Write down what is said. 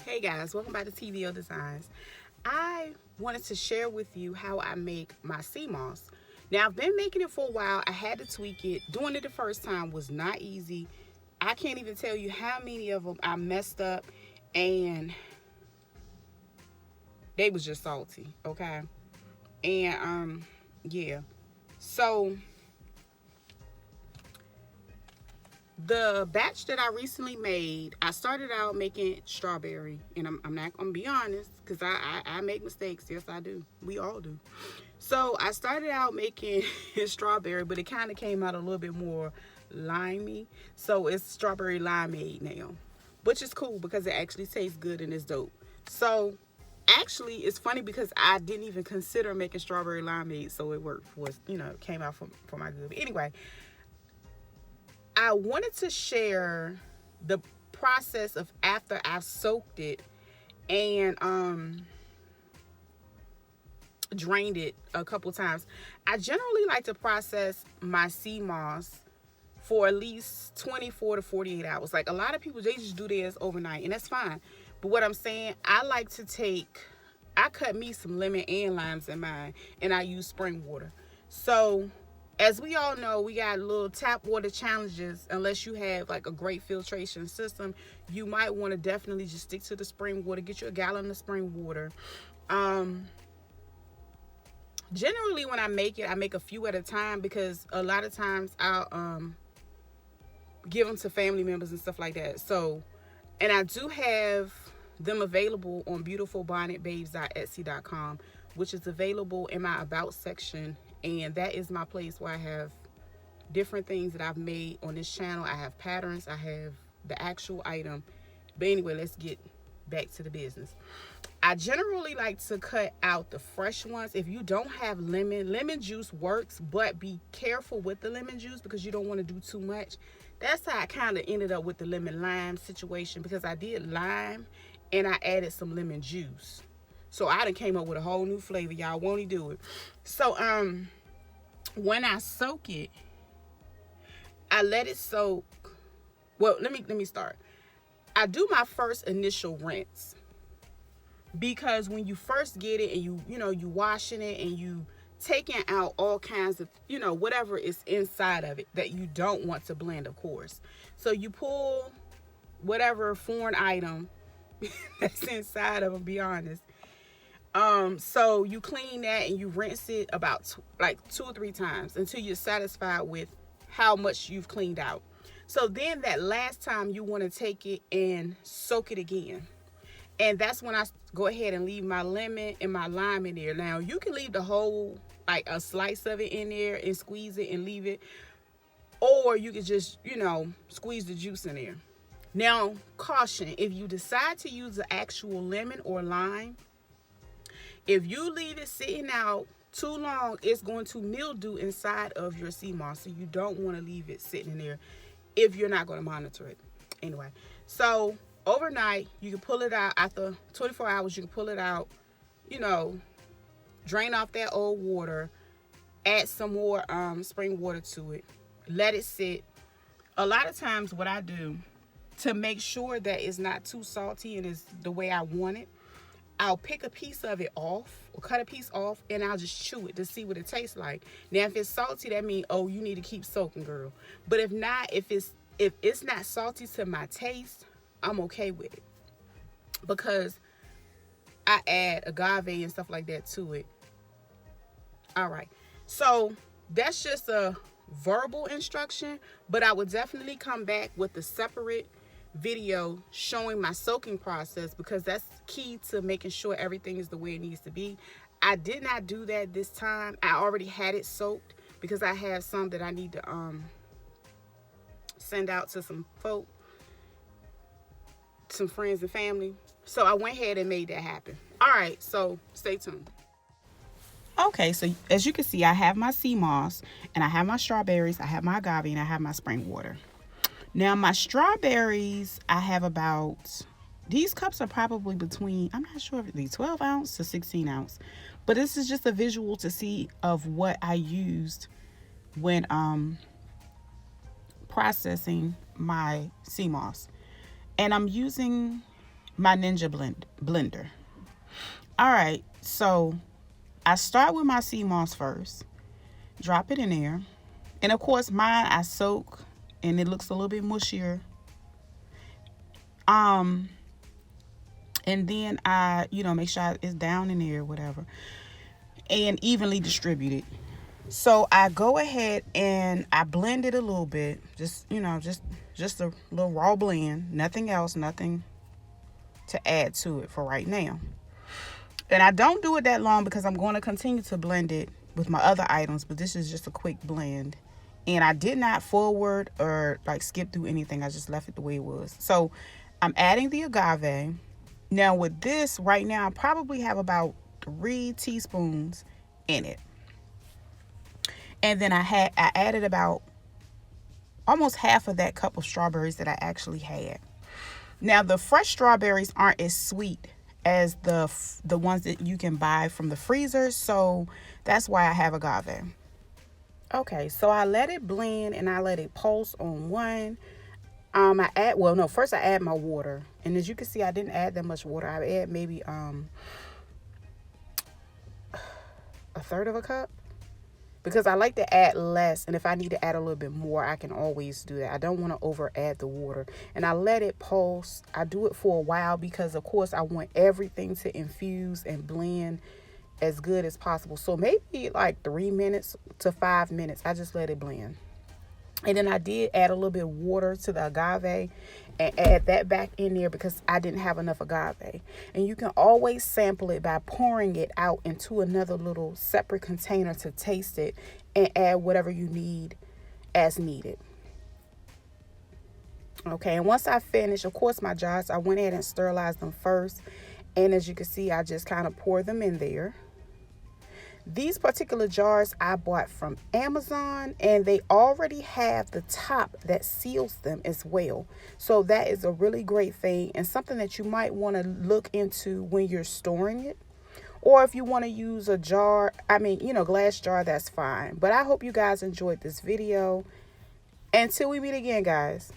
Hey guys, welcome back to TVO Designs. I wanted to share with you how I make my sea moss. Now I've been making it for a while. I had to tweak it. Doing it the first time was not easy. I can't even tell you how many of them I messed up and they was just salty, okay? And yeah. So the batch that I recently made, I started out making strawberry, and I'm not gonna be honest, because I make mistakes. Yes, I do. We all do. So I started out making strawberry, but it kind of came out a little bit more limey. So it's strawberry limeade now, which is cool because it actually tastes good and it's dope. So actually, it's funny because I didn't even consider making strawberry limeade, so it worked for us, it came out for my good. But anyway, I wanted to share the process of after I've soaked it and drained it a couple times. I generally like to process my sea moss for at least 24 to 48 hours. Like a lot of people, they just do theirs overnight, and that's fine. But what I'm saying, I cut me some lemon and limes in mine, and I use spring water. So as we all know, we got little tap water challenges. Unless you have like a great filtration system, you might want to definitely just stick to the spring water. Get you a gallon of spring water. Generally, when I make it, I make a few at a time because a lot of times I'll give them to family members and stuff like that. So, and I do have them available on beautifulbonnetbabes.etsy.com, which is available in my about section. And that is my place where I have different things that I've made on this channel. I have patterns, I have the actual item. But anyway, let's get back to the business. I generally like to cut out the fresh ones. If you don't have lemon juice works, but be careful with the lemon juice because you don't want to do too much. That's how I kind of ended up with the lemon lime situation, because I did lime and I added some lemon juice. So I done came up with a whole new flavor. Y'all won't do it. So when I soak it, I let it soak. Well, let me start. I do my first initial rinse, because when you first get it and you washing it and you taking out all kinds of whatever is inside of it that you don't want to blend, of course. So you pull whatever foreign item that's inside of them, be honest. So you clean that and you rinse it about 2 or 3 times until you're satisfied with how much you've cleaned out. So then that last time you want to take it and soak it again. And that's when I go ahead and leave my lemon and my lime in there. Now you can leave the whole, like a slice of it in there and squeeze it and leave it. Or you can just, squeeze the juice in there. Now, caution, if you decide to use the actual lemon or lime, if you leave it sitting out too long, it's going to mildew inside of your sea moss. So you don't want to leave it sitting in there if you're not going to monitor it. Anyway, so overnight, you can pull it out. After 24 hours, you can pull it out, drain off that old water, add some more spring water to it, let it sit. A lot of times what I do to make sure that it's not too salty and is the way I want it, I'll pick a piece of it off or cut a piece off and I'll just chew it to see what it tastes like. Now, if it's salty, that means, oh, you need to keep soaking, girl. But if not, if it's not salty to my taste, I'm okay with it, because I add agave and stuff like that to it. All right. So that's just a verbal instruction, but I would definitely come back with a separate video showing my soaking process, because that's key to making sure everything is the way it needs to be. I did not do that this time. I already had it soaked because I have some that I need to send out to some friends and family. So I went ahead and made that happen. All right, so stay tuned. Okay, so as you can see, I have my sea moss and I have my strawberries, I have my agave, and I have my spring water. Now my strawberries, I have about, these cups are probably between, I'm not sure if it's 12 ounce to 16 ounce, but this is just a visual to see of what I used when processing my sea moss. And I'm using my Ninja blender. All right, so I start with my sea moss first. Drop it in there. And of course, mine I soak and it looks a little bit mushier. And then I, make sure it's down in there or whatever. And evenly distributed. So I go ahead and I blend it a little bit. Just a little raw blend. Nothing else, nothing to add to it for right now. And I don't do it that long because I'm going to continue to blend it with my other items, but this is just a quick blend. And I did not forward or like skip through anything. I just left it the way it was. So I'm adding the agave. Now with this right now, I probably have about 3 teaspoons in it. And then I added about almost half of that cup of strawberries that I actually had. Now the fresh strawberries aren't as sweet as the ones that you can buy from the freezer, so that's why I have agave. Okay, so I let it blend and I let it pulse on one. First I add my water, and as you can see, I didn't add that much water. I add maybe a third of a cup, because I like to add less, and if I need to add a little bit more, I can always do that. I don't want to over add the water. And I let it pulse. I do it for a while because of course I want everything to infuse and blend as good as possible. So maybe like 3 minutes to 5 minutes, I just let it blend. And then I did add a little bit of water to the agave and add that back in there because I didn't have enough agave. And you can always sample it by pouring it out into another little separate container to taste it and add whatever you need as needed. Okay, and once I finish, of course, my jars, I went ahead and sterilized them first. And as you can see, I just kind of pour them in there. These particular jars I bought from Amazon, and they already have the top that seals them as well. So that is a really great thing and something that you might want to look into when you're storing it. Or if you want to use a jar, glass jar, that's fine. But I hope you guys enjoyed this video. Until we meet again, guys.